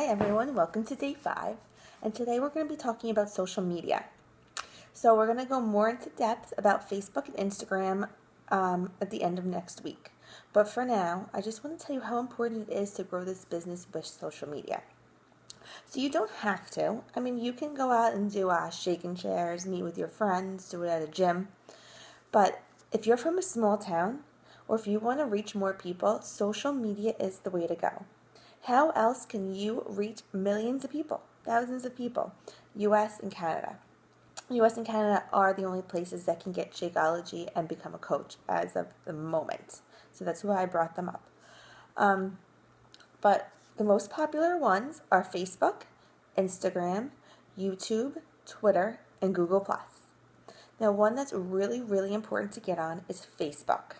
Hi everyone, welcome to day 5, and today we're going to be talking about social media. So we're going to go more into depth about Facebook and Instagram at the end of next week. But for now, I just want to tell you how important it is to grow this business with social media. So you don't have to. You can go out and do shake and shares, meet with your friends, do it at a gym. But if you're from a small town, or if you want to reach more people, social media is the way to go. How else can you reach millions of people, thousands of people, US and Canada? US and Canada are the only places that can get Shakeology and become a coach as of the moment. So that's why I brought them up. But the most popular ones are Facebook, Instagram, YouTube, Twitter, and Google+. Now, one that's really, really important to get on is Facebook.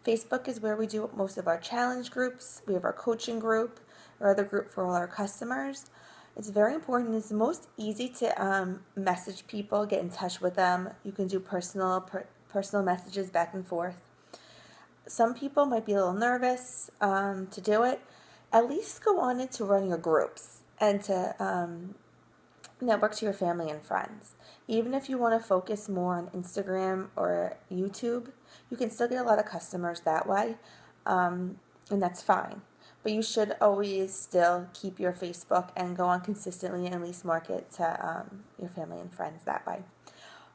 Facebook is where we do most of our challenge groups. We have our coaching group, our other group for all our customers. It's very important. It's the most easy to message people, get in touch with them. You can do personal messages back and forth. Some people might be a little nervous to do it. At least go on it to run your groups and to network to your family and friends. Even if you want to focus more on Instagram or YouTube, you can still get a lot of customers that way, and that's fine. But you should always still keep your Facebook and go on consistently and at least market to your family and friends that way.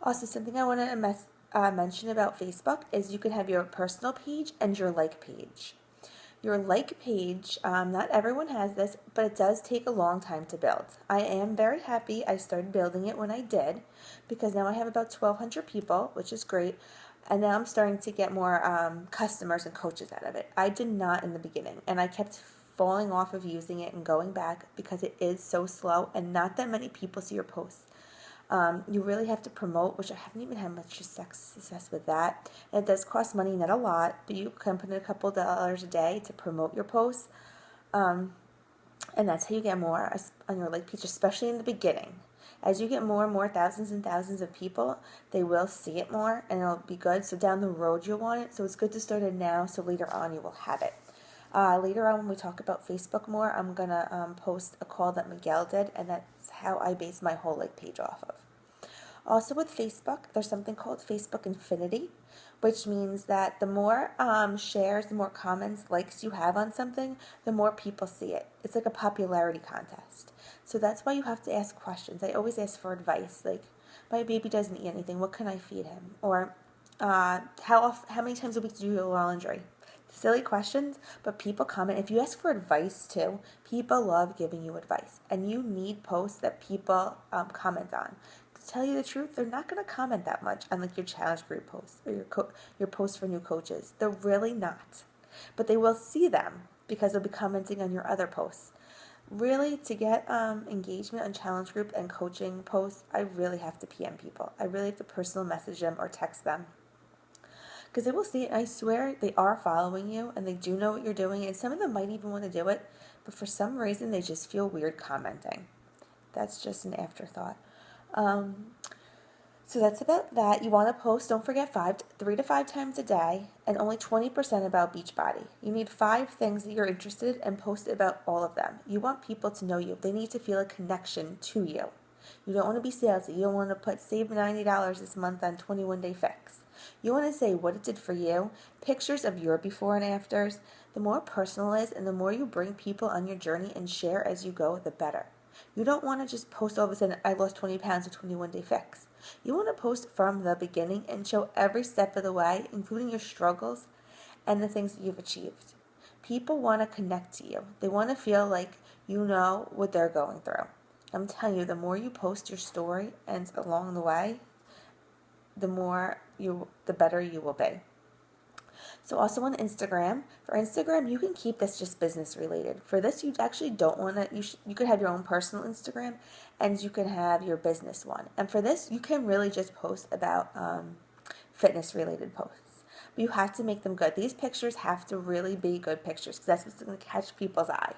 Also, something I want to mention about Facebook is you can have your personal page and your like page. Your like page, not everyone has this, but it does take a long time to build. I am very happy I started building it when I did, because now I have about 1,200 people, which is great, and now I'm starting to get more customers and coaches out of it. I did not in the beginning, and I kept falling off of using it and going back because it is so slow and not that many people see your posts. You really have to promote, which I haven't even had much success with that. And it does cost money, not a lot, but you can put in a couple dollars a day to promote your posts. And that's how you get more on your like page, especially in the beginning. As you get more and more, thousands and thousands of people, they will see it more and it'll be good. So down the road you'll want it. So it's good to start it now so later on you will have it. Later on when we talk about Facebook more, I'm going to post a call that Miguel did, and that's how I base my whole like page off of. Also with Facebook, there's something called Facebook Infinity, which means that the more shares, the more comments, likes you have on something, the more people see it. It's like a popularity contest. So that's why you have to ask questions. I always ask for advice, like, my baby doesn't eat anything, what can I feed him? Or how many times a week do you do your laundry? Silly questions, but people comment. If you ask for advice too, people love giving you advice, and you need posts that people comment on. To tell you the truth, they're not going to comment that much on like your challenge group posts or your posts for new coaches. They're really not, but they will see them because they'll be commenting on your other posts. Really, to get engagement on challenge group and coaching posts, I really have to PM people. I really have to personal message them or text them. Because they will see it, and I swear they are following you, and they do know what you're doing, and some of them might even want to do it, but for some reason they just feel weird commenting. That's just an afterthought. So that's about that. You want to post, don't forget, 3 to 5 times a day, and only 20% about Beachbody. You need 5 things that you're interested in and post about all of them. You want people to know you. They need to feel a connection to you. You don't want to be salesy. You don't want to put save $90 this month on 21-day fix. You want to say what it did for you, pictures of your before and afters. The more personal it is and the more you bring people on your journey and share as you go, the better. You don't want to just post all of a sudden, I lost 20 pounds with 21-day fix. You want to post from the beginning and show every step of the way, including your struggles and the things that you've achieved. People want to connect to you. They want to feel like you know what they're going through. I'm telling you, the more you post your story and along the way, the better you will be. So also on Instagram, for Instagram, you can keep this just business related. For this, you actually don't want to, you could have your own personal Instagram and you can have your business one. And for this, you can really just post about fitness related posts. But you have to make them good. These pictures have to really be good pictures because that's what's going to catch people's eye.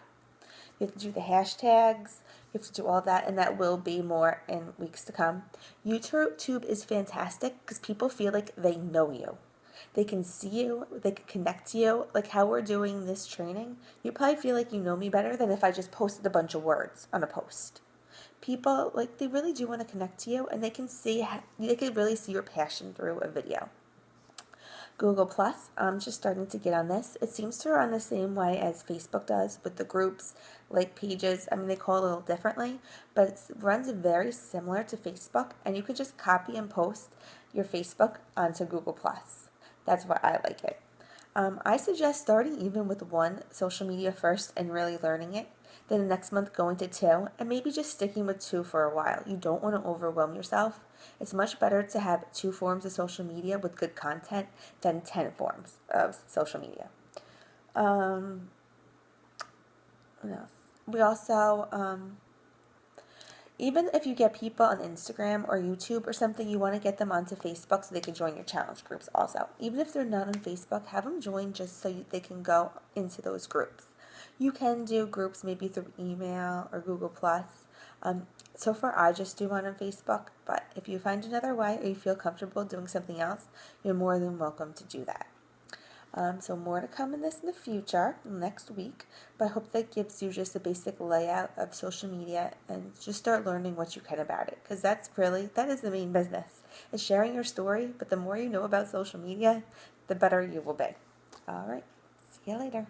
You have to do the hashtags, you have to do all of that, and that will be more in weeks to come. YouTube is fantastic because people feel like they know you. They can see you, they can connect to you. Like how we're doing this training, you probably feel like you know me better than if I just posted a bunch of words on a post. People, like, they really do want to connect to you, and they can really see your passion through a video. Google Plus, I'm just starting to get on this. It seems to run the same way as Facebook does with the groups, like pages. I mean, they call it a little differently, but it runs very similar to Facebook, and you can just copy and post your Facebook onto Google Plus. That's why I like it. I suggest starting even with one social media first and really learning it. Then the next month going to 2, and maybe just sticking with 2 for a while. You don't want to overwhelm yourself. It's much better to have 2 forms of social media with good content than 10 forms of social media. We also, even if you get people on Instagram or YouTube or something, you want to get them onto Facebook so they can join your challenge groups also. Even if they're not on Facebook, have them join just so they can go into those groups. You can do groups maybe through email or Google Plus. So far, I just do one on Facebook, but if you find another way or you feel comfortable doing something else, you're more than welcome to do that. So more to come in this in the future, next week, but I hope that gives you just a basic layout of social media and just start learning what you can about it, because that is the main business. It's sharing your story, but the more you know about social media, the better you will be. All right, see you later.